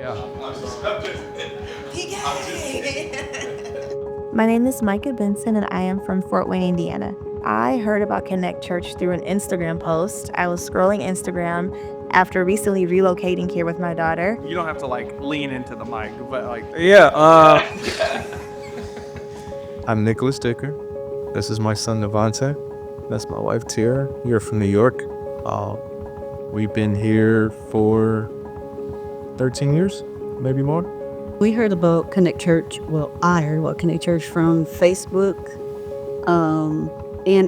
Yeah. My name is Micah Benson, and I am from Fort Wayne, Indiana. I heard about Connect Church through an Instagram post. I was scrolling Instagram after recently relocating here with my daughter. You don't have to lean into the mic, but I'm Nicholas Dicker. This is my son Devontae. That's my wife Tiara. Here from New York. We've been here for 13 years, maybe more. We heard about Connect Church. Well, I heard about Connect Church from Facebook and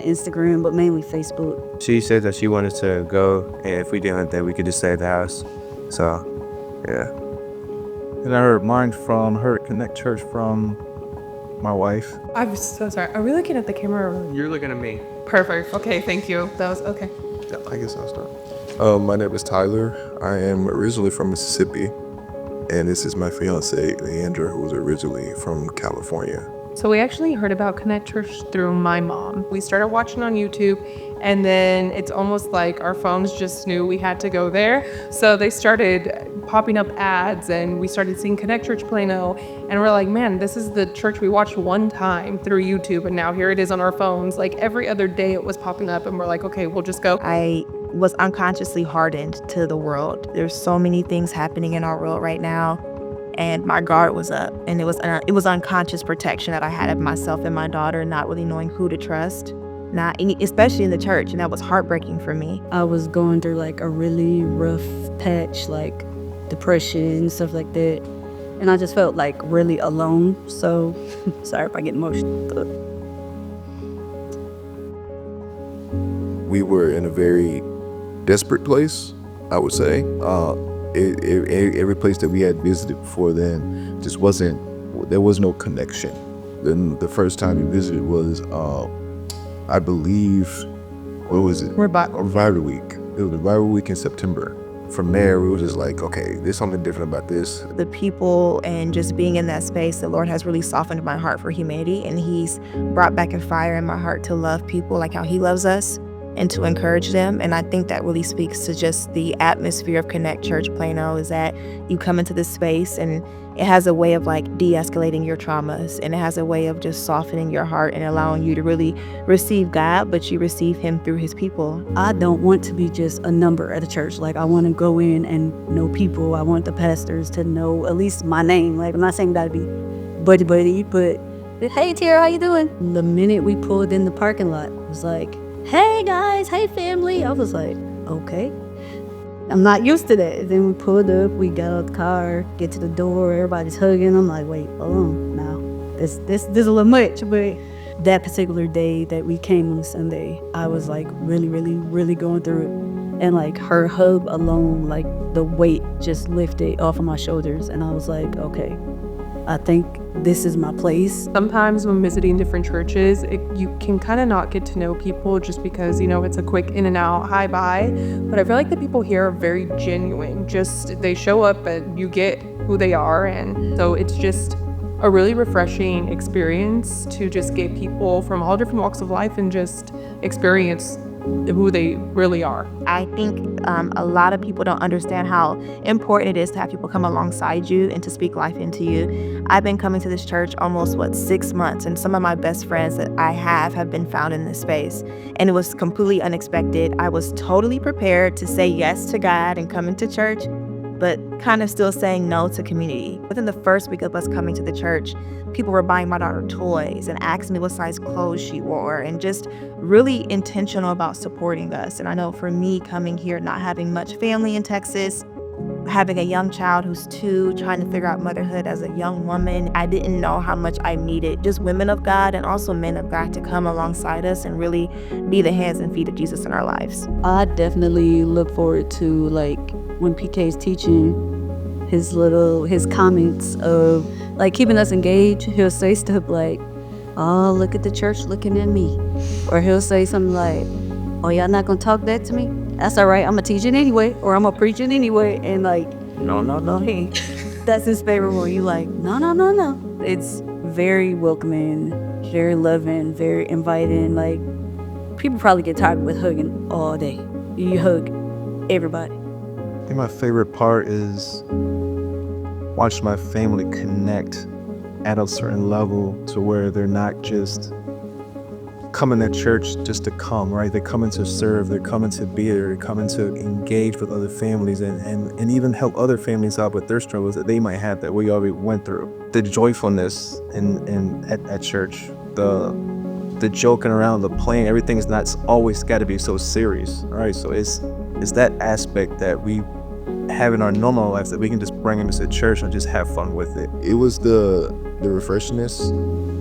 Instagram, but mainly Facebook. She said that she wanted to go, and if we didn't, then we could just stay at the house. So, yeah. And I heard Connect Church from my wife. I'm so sorry. Are we looking at the camera? You're looking at me. Perfect. Okay, thank you. That was okay. Yeah, I guess I'll start. My name is Tyler. I am originally from Mississippi, and this is my fiance, Leandra, who was originally from California. So we actually heard about Connect Church through my mom. We started watching on YouTube, and then it's almost like our phones just knew we had to go there. So they started popping up ads, and we started seeing Connect Church Plano, and we're like, man, this is the church we watched one time through YouTube, and now here it is on our phones. Like every other day it was popping up, and we're like, okay, we'll just go. I was unconsciously hardened to the world. There's so many things happening in our world right now, and my guard was up, and it was unconscious protection that I had of myself and my daughter, not really knowing who to trust, especially in the church, and that was heartbreaking for me. I was going through like a really rough patch, like depression, stuff like that, and I just felt like really alone. So sorry if I get emotional. We were in a very desperate place, I would say. Every place that we had visited before then there was no connection. Then the first time we visited was, I believe, what was it? Revival Week. It was Revival Week in September. From there, we were just like, okay, there's something different about this. The people and just being in that space, the Lord has really softened my heart for humanity, and He's brought back a fire in my heart to love people like how He loves us, and to encourage them. And I think that really speaks to just the atmosphere of Connect Church Plano, is that you come into this space and it has a way of de-escalating your traumas, and it has a way of just softening your heart and allowing you to really receive God, but you receive Him through His people. I don't want to be just a number at a church. Like, I want to go in and know people. I want the pastors to know at least my name. Like, I'm not saying that to be buddy, but hey, Tiara, how you doing? The minute we pulled in the parking lot, it was like, hey guys, hey family. I was like, okay. I'm not used to that. Then we pulled up, we got out the car, get to the door, everybody's hugging. I'm like, wait, hold on now. This is a little much. But that particular day that we came on Sunday, I was like really going through it. And like her hug alone, like the weight just lifted off of my shoulders. And I was like, okay, I think this is my place. Sometimes when visiting different churches, you can kind of not get to know people just because, it's a quick in and out, hi, bye. But I feel like the people here are very genuine. Just they show up and you get who they are. And so it's just a really refreshing experience to just get people from all different walks of life and just experience who they really are. I think a lot of people don't understand how important it is to have people come alongside you and to speak life into you. I've been coming to this church almost 6 months, and some of my best friends that I have been found in this space, and it was completely unexpected. I was totally prepared to say yes to God and come into church, but kind of still saying no to community. Within the first week of us coming to the church, people were buying my daughter toys and asking me what size clothes she wore, and just really intentional about supporting us. And I know for me, coming here, not having much family in Texas, having a young child who's 2, trying to figure out motherhood as a young woman, I didn't know how much I needed just women of God and also men of God to come alongside us and really be the hands and feet of Jesus in our lives. I definitely look forward to when PK's teaching, his comments of keeping us engaged. He'll say stuff like, oh, look at the church looking at me. Or he'll say something like, oh, y'all not gonna talk that to me? That's all right, I'm gonna teach it anyway, or I'm gonna preach it anyway. And no, hey, that's his favorite one. You no. It's very welcoming, very loving, very inviting. People probably get tired with hugging all day. You hug everybody. I think my favorite part is watched my family connect at a certain level to where they're not just coming to church just to come, right? They're coming to serve, they're coming to be there, they're coming to engage with other families and even help other families out with their struggles that they might have that we already went through. The joyfulness at church, the joking around, the playing, everything's not always got to be so serious, right? So it's that aspect that we have in our normal lives that we can just bring into church and just have fun with it. It was the refreshness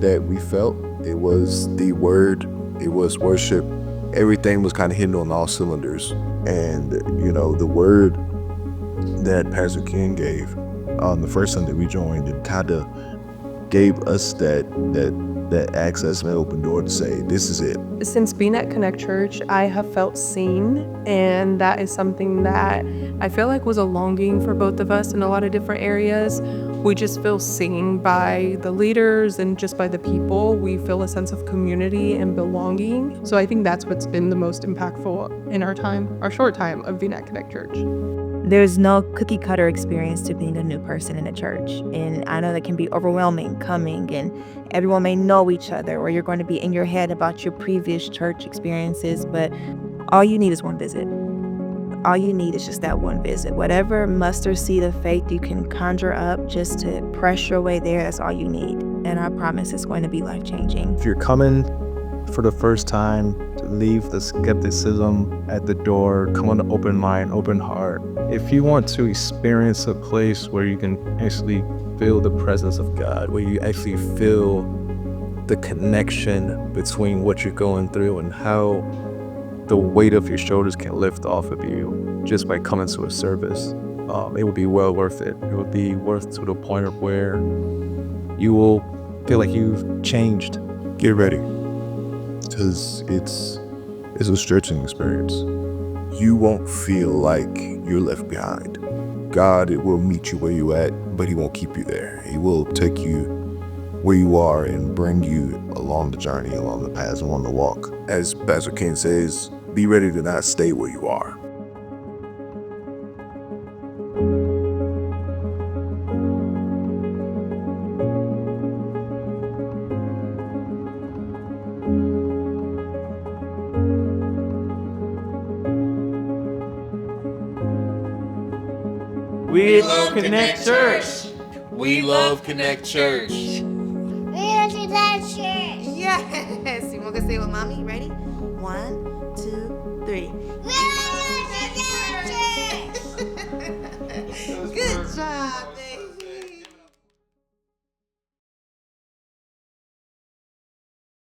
that we felt. It was the word, it was worship. Everything was kind of hitting on all cylinders. And, the word that Pastor Ken gave on the first Sunday we joined, it kind of gave us that access and that open door to say, this is it. Since being at Connect Church, I have felt seen, and that is something that I feel like was a longing for both of us in a lot of different areas. We just feel seen by the leaders and just by the people. We feel a sense of community and belonging. So I think that's what's been the most impactful in our short time of being at Connect Church. There's no cookie cutter experience to being a new person in a church. And I know that can be overwhelming coming, and everyone may know each other, or you're going to be in your head about your previous church experiences, but all you need is one visit. All you need is just that one visit. Whatever mustard seed of faith you can conjure up just to press your way there, that's all you need. And I promise it's going to be life-changing. If you're coming for the first time, to leave the skepticism at the door, come on an open mind, open heart. If you want to experience a place where you can actually feel the presence of God, where you actually feel the connection between what you're going through and how the weight of your shoulders can lift off of you just by coming to a service, it would be well worth it. It would be worth to the point of where you will feel like you've changed. Get ready, because it's a stretching experience. You won't feel like you're left behind. God, it will meet you where you at, but he won't keep you there. He will take you where you are and bring you along the journey, along the path, along the walk. As Pastor Ken says, be ready to not stay where you are. We love Connect Church. We love Connect Church. We love Connect Church. Yes. You want to say it with mommy? Ready? 1, 2, 3. We love Connect Church. Good job, baby.